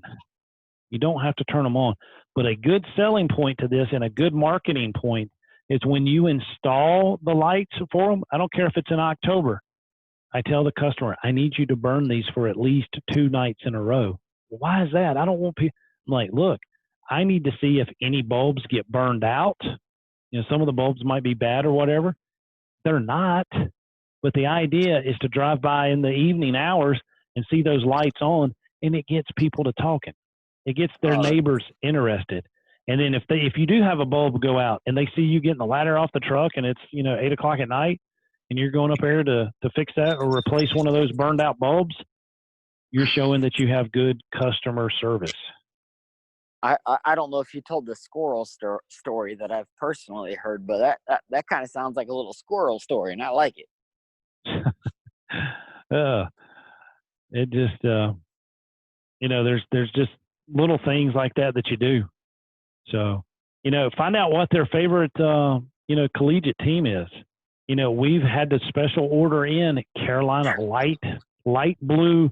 You don't have to turn them on. But a good selling point to this and a good marketing point is when you install the lights for them. I don't care if it's in October. I tell the customer, I need you to burn these for at least 2 nights in a row. Well, why is that? I don't want people. I'm like, look, I need to see if any bulbs get burned out. Some of the bulbs might be bad or whatever. They're not. But the idea is to drive by in the evening hours and see those lights on, and it gets people to talking. It gets their neighbors interested. And then if you do have a bulb go out and they see you getting the ladder off the truck and it's 8 o'clock at night and you're going up there to fix that or replace one of those burned out bulbs, you're showing that you have good customer service. I don't know if you told the squirrel story that I've personally heard, but that kind of sounds like a little squirrel story, and I like it. It just there's just little things like that you do. So find out what their favorite collegiate team is. We've had to special order in Carolina light blue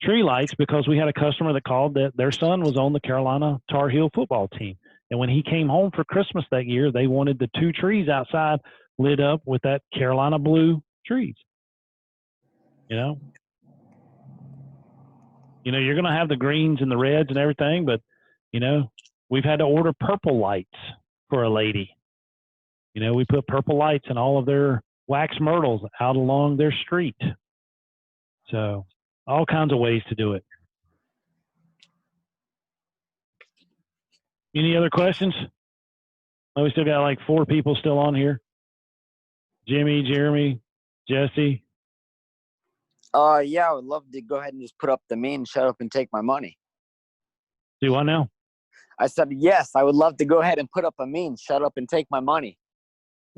tree lights because we had a customer that called that their son was on the Carolina Tar Heel football team. And when he came home for Christmas that year, they wanted the 2 trees outside lit up with that Carolina blue trees. You're going to have the greens and the reds and everything, but, we've had to order purple lights for a lady. We put purple lights in all of their wax myrtles out along their street. So all kinds of ways to do it. Any other questions? Oh, we still got like 4 people still on here. Jimmy, Jeremy, Jesse. Yeah, I would love to go ahead and just put up the mean, shut up and take my money. Do what now? I said, yes, I would love to go ahead and put up a mean, shut up and take my money.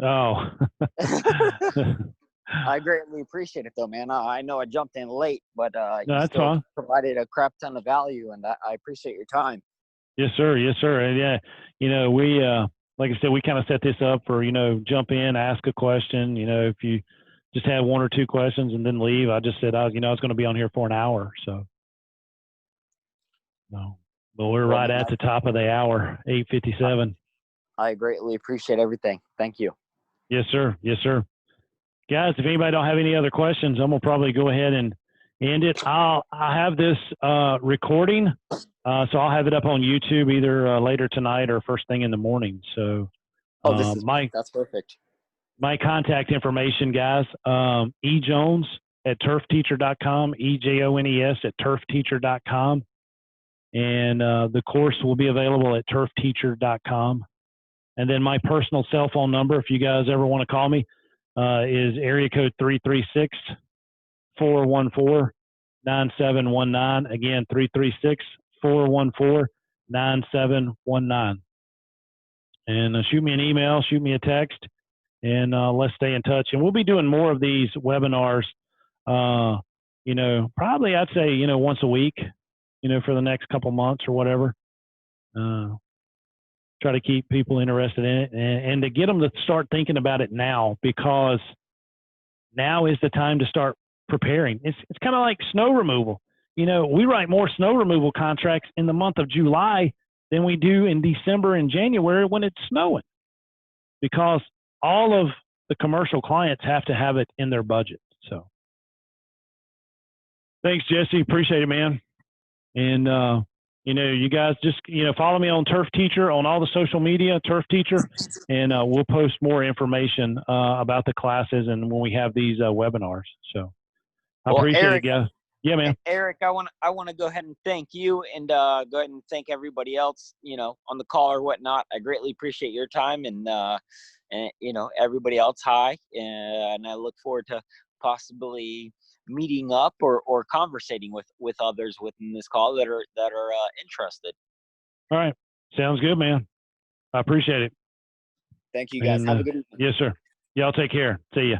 Oh. I greatly appreciate it, though, man. I know I jumped in late, but No, you that's still fine. provided a crap ton of value, and I appreciate your time. Yes, sir. Yes, sir. And yeah, we, like I said, we kind of set this up for, jump in, ask a question. If you just had 1 or 2 questions and then leave, I just said, I was going to be on here for an hour. So, no, but we're right at the top of the hour, 8:57. I greatly appreciate everything. Thank you. Yes, sir. Yes, sir. Guys, if anybody don't have any other questions, I'm going to probably go ahead and end it. I have this recording, so I'll have it up on YouTube either later tonight or first thing in the morning. So, that's perfect. My contact information, guys, ejones at turfteacher.com, EJONES at turfteacher.com. And the course will be available at turfteacher.com. And then my personal cell phone number, if you guys ever want to call me, is area code 336-414-9719. Again, 336-414-9719. And shoot me an email, shoot me a text, and let's stay in touch. And we'll be doing more of these webinars, probably I'd say, once a week, for the next couple months or whatever. Try to keep people interested in it and to get them to start thinking about it now, because now is the time to start preparing. It's kind of like snow removal. We write more snow removal contracts in the month of July than we do in December and January when it's snowing, because all of the commercial clients have to have it in their budget. So thanks, Jesse. Appreciate it, man. And, you guys just, follow me on Turf Teacher on all the social media, Turf Teacher, and we'll post more information about the classes and when we have these webinars. So I appreciate it, guys. Yeah, man. Eric, I want to go ahead and thank you and go ahead and thank everybody else, on the call or whatnot. I greatly appreciate your time and everybody else. Hi. And I look forward to possibly meeting up or conversating with others within this call that are interested. All right. Sounds good, man. I appreciate it. Thank you, guys. Have a good evening. Yes, sir. Y'all take care. See ya.